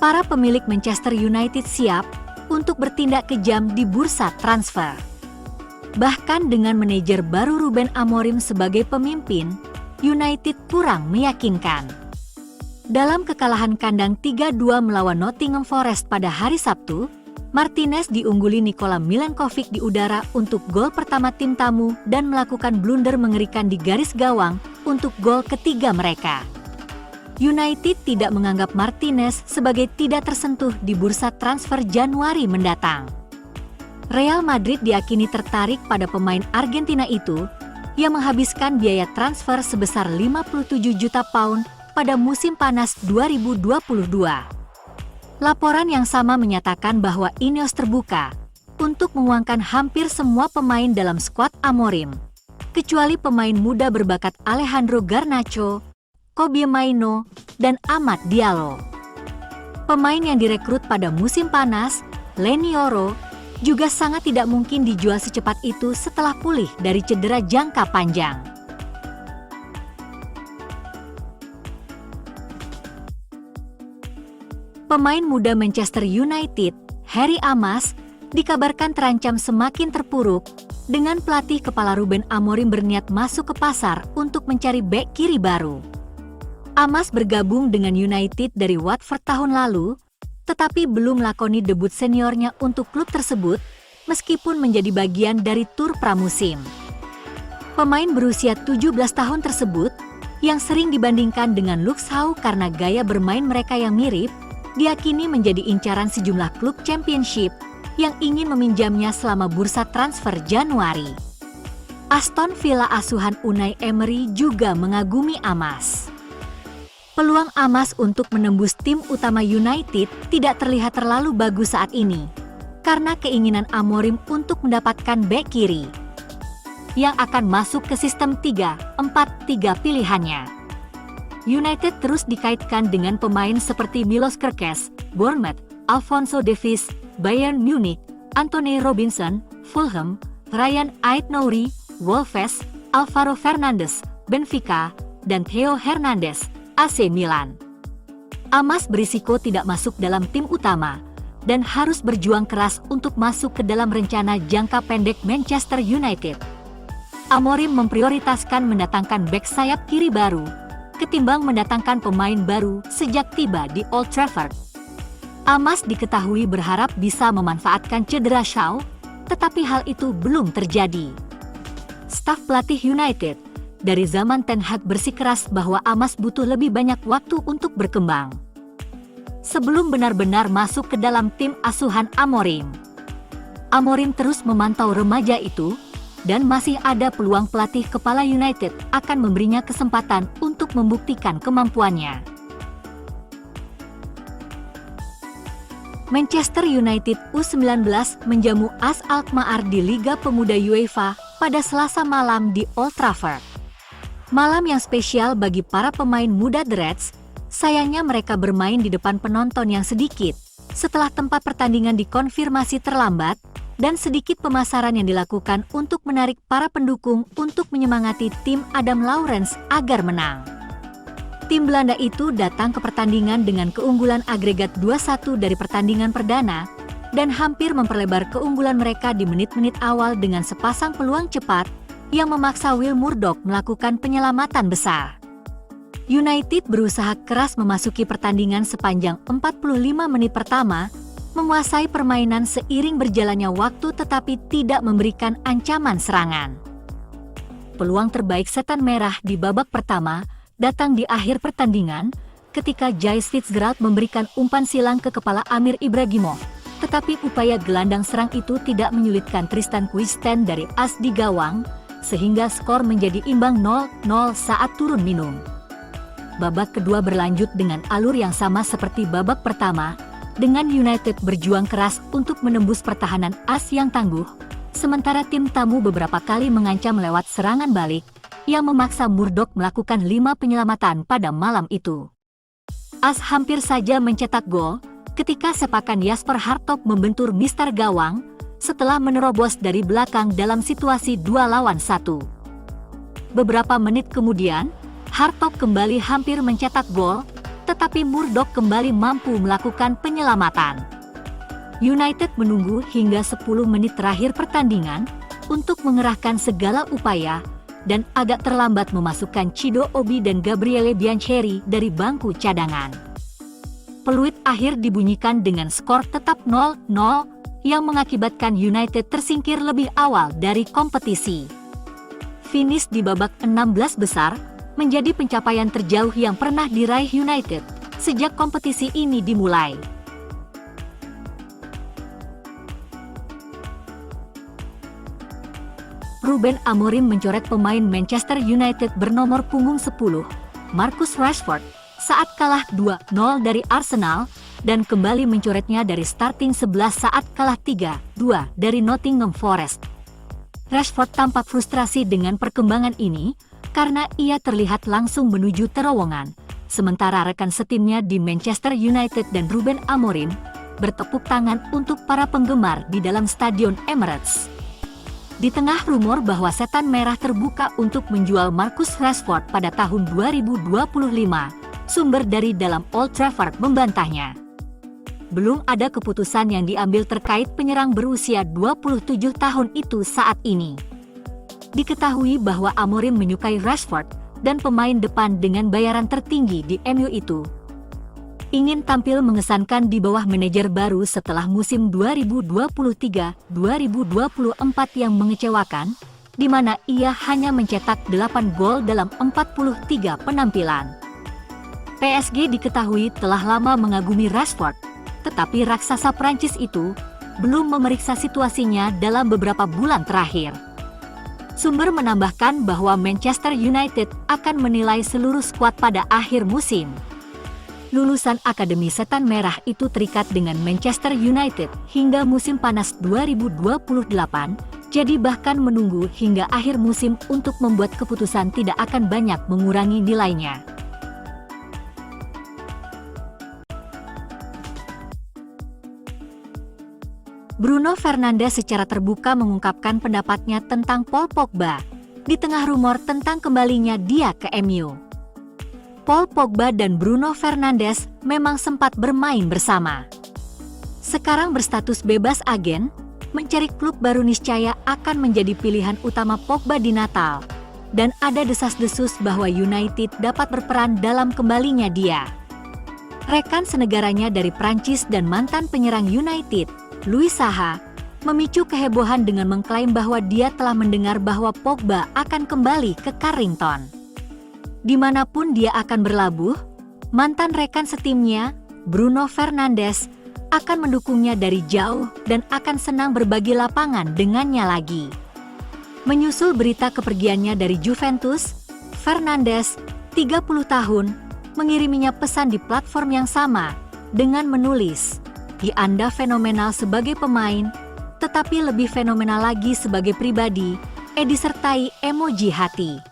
Para pemilik Manchester United siap untuk bertindak kejam di bursa transfer. Bahkan dengan manajer baru Ruben Amorim sebagai pemimpin, United kurang meyakinkan. Dalam kekalahan kandang 3-2 melawan Nottingham Forest pada hari Sabtu, Martinez diungguli Nikola Milenkovic di udara untuk gol pertama tim tamu dan melakukan blunder mengerikan di garis gawang untuk gol ketiga mereka. United tidak menganggap Martinez sebagai tidak tersentuh di bursa transfer Januari mendatang. Real Madrid diakini tertarik pada pemain Argentina itu yang menghabiskan biaya transfer sebesar 57 juta pound pada musim panas 2022. Laporan yang sama menyatakan bahwa Ineos terbuka untuk menguangkan hampir semua pemain dalam skuad Amorim, kecuali pemain muda berbakat Alejandro Garnacho, Kobbie Mainoo, dan Amad Diallo. Pemain yang direkrut pada musim panas, Leny Yoro, juga sangat tidak mungkin dijual secepat itu setelah pulih dari cedera jangka panjang. Pemain muda Manchester United, Harry Amas, dikabarkan terancam semakin terpuruk dengan pelatih kepala Ruben Amorim berniat masuk ke pasar untuk mencari bek kiri baru. Amas bergabung dengan United dari Watford tahun lalu, tetapi belum melakoni debut seniornya untuk klub tersebut meskipun menjadi bagian dari tur pramusim. Pemain berusia 17 tahun tersebut, yang sering dibandingkan dengan Luke Shaw karena gaya bermain mereka yang mirip, diakini menjadi incaran sejumlah klub Championship yang ingin meminjamnya selama bursa transfer Januari. Aston Villa asuhan Unai Emery juga mengagumi Amas. Peluang Amas untuk menembus tim utama United tidak terlihat terlalu bagus saat ini, karena keinginan Amorim untuk mendapatkan bek kiri yang akan masuk ke sistem 3-4-3 pilihannya. United terus dikaitkan dengan pemain seperti Milos Kerkez, Bournemouth, Alphonso Davies, Bayern Munich, Anthony Robinson, Fulham, Ryan Ait-Nouri, Wolves, Alvaro Fernandes, Benfica, dan Theo Hernandez, AC Milan. Amas berisiko tidak masuk dalam tim utama dan harus berjuang keras untuk masuk ke dalam rencana jangka pendek Manchester United. Amorim memprioritaskan mendatangkan bek sayap kiri baru ketimbang mendatangkan pemain baru sejak tiba di Old Trafford. Amas diketahui berharap bisa memanfaatkan cedera Shaw, tetapi hal itu belum terjadi. Staf pelatih United dari zaman Ten Hag bersikeras bahwa Amas butuh lebih banyak waktu untuk berkembang sebelum benar-benar masuk ke dalam tim asuhan Amorim. Amorim terus memantau remaja itu, dan masih ada peluang pelatih kepala United akan memberinya kesempatan untuk membuktikan kemampuannya. Manchester United U19 menjamu AS Alkmaar di Liga Pemuda UEFA pada Selasa malam di Old Trafford. Malam yang spesial bagi para pemain muda The Reds, sayangnya mereka bermain di depan penonton yang sedikit setelah tempat pertandingan dikonfirmasi terlambat dan sedikit pemasaran yang dilakukan untuk menarik para pendukung untuk menyemangati tim Adam Lawrence agar menang. Tim Belanda itu datang ke pertandingan dengan keunggulan agregat 2-1 dari pertandingan perdana dan hampir memperlebar keunggulan mereka di menit-menit awal dengan sepasang peluang cepat yang memaksa Will Murdoch melakukan penyelamatan besar. United berusaha keras memasuki pertandingan sepanjang 45 menit pertama, menguasai permainan seiring berjalannya waktu tetapi tidak memberikan ancaman serangan. Peluang terbaik Setan Merah di babak pertama datang di akhir pertandingan ketika Jais Fitzgerald memberikan umpan silang ke kepala Amir Ibragimov, tetapi upaya gelandang serang itu tidak menyulitkan Tristan Kuisten dari as di gawang, sehingga skor menjadi imbang 0-0 saat turun minum. Babak kedua berlanjut dengan alur yang sama seperti babak pertama, dengan United berjuang keras untuk menembus pertahanan AS yang tangguh, sementara tim tamu beberapa kali mengancam lewat serangan balik, yang memaksa Murdoch melakukan 5 penyelamatan pada malam itu. AS hampir saja mencetak gol, ketika sepakan Jasper Hartog membentur mister gawang, setelah menerobos dari belakang dalam situasi 2-1. Beberapa menit kemudian, Hartog kembali hampir mencetak gol, tetapi Murdoch kembali mampu melakukan penyelamatan. United menunggu hingga 10 menit terakhir pertandingan untuk mengerahkan segala upaya dan agak terlambat memasukkan Chido Obi dan Gabriele Biancheri dari bangku cadangan. Peluit akhir dibunyikan dengan skor tetap 0-0 yang mengakibatkan United tersingkir lebih awal dari kompetisi. Finish di babak 16 besar menjadi pencapaian terjauh yang pernah diraih United sejak kompetisi ini dimulai. Ruben Amorim mencoret pemain Manchester United bernomor punggung 10, Marcus Rashford, saat kalah 2-0 dari Arsenal dan kembali mencoretnya dari starting 11 saat kalah 3-2 dari Nottingham Forest. Rashford tampak frustrasi dengan perkembangan ini karena ia terlihat langsung menuju terowongan, sementara rekan setimnya di Manchester United dan Ruben Amorim bertepuk tangan untuk para penggemar di dalam Stadion Emirates. Di tengah rumor bahwa Setan Merah terbuka untuk menjual Marcus Rashford pada tahun 2025, sumber dari dalam Old Trafford membantahnya. Belum ada keputusan yang diambil terkait penyerang berusia 27 tahun itu saat ini. Diketahui bahwa Amorim menyukai Rashford dan pemain depan dengan bayaran tertinggi di MU itu. Ingin tampil mengesankan di bawah manajer baru setelah musim 2023-2024 yang mengecewakan, di mana ia hanya mencetak 8 gol dalam 43 penampilan. PSG diketahui telah lama mengagumi Rashford, tetapi raksasa Prancis itu belum memeriksa situasinya dalam beberapa bulan terakhir. Sumber menambahkan bahwa Manchester United akan menilai seluruh skuad pada akhir musim. Lulusan Akademi Setan Merah itu terikat dengan Manchester United hingga musim panas 2028, jadi bahkan menunggu hingga akhir musim untuk membuat keputusan tidak akan banyak mengurangi nilainya. Bruno Fernandes secara terbuka mengungkapkan pendapatnya tentang Paul Pogba, di tengah rumor tentang kembalinya dia ke MU. Paul Pogba dan Bruno Fernandes memang sempat bermain bersama. Sekarang berstatus bebas agen, mencari klub baru niscaya akan menjadi pilihan utama Pogba di Natal, dan ada desas-desus bahwa United dapat berperan dalam kembalinya dia. Rekan senegaranya dari Prancis dan mantan penyerang United, Louis Saha, memicu kehebohan dengan mengklaim bahwa dia telah mendengar bahwa Pogba akan kembali ke Carrington. Dimanapun dia akan berlabuh, mantan rekan setimnya, Bruno Fernandes, akan mendukungnya dari jauh dan akan senang berbagi lapangan dengannya lagi. Menyusul berita kepergiannya dari Juventus, Fernandes, 30 tahun, mengiriminya pesan di platform yang sama dengan menulis, "Di Anda fenomenal sebagai pemain, tetapi lebih fenomenal lagi sebagai pribadi," disertai emoji hati.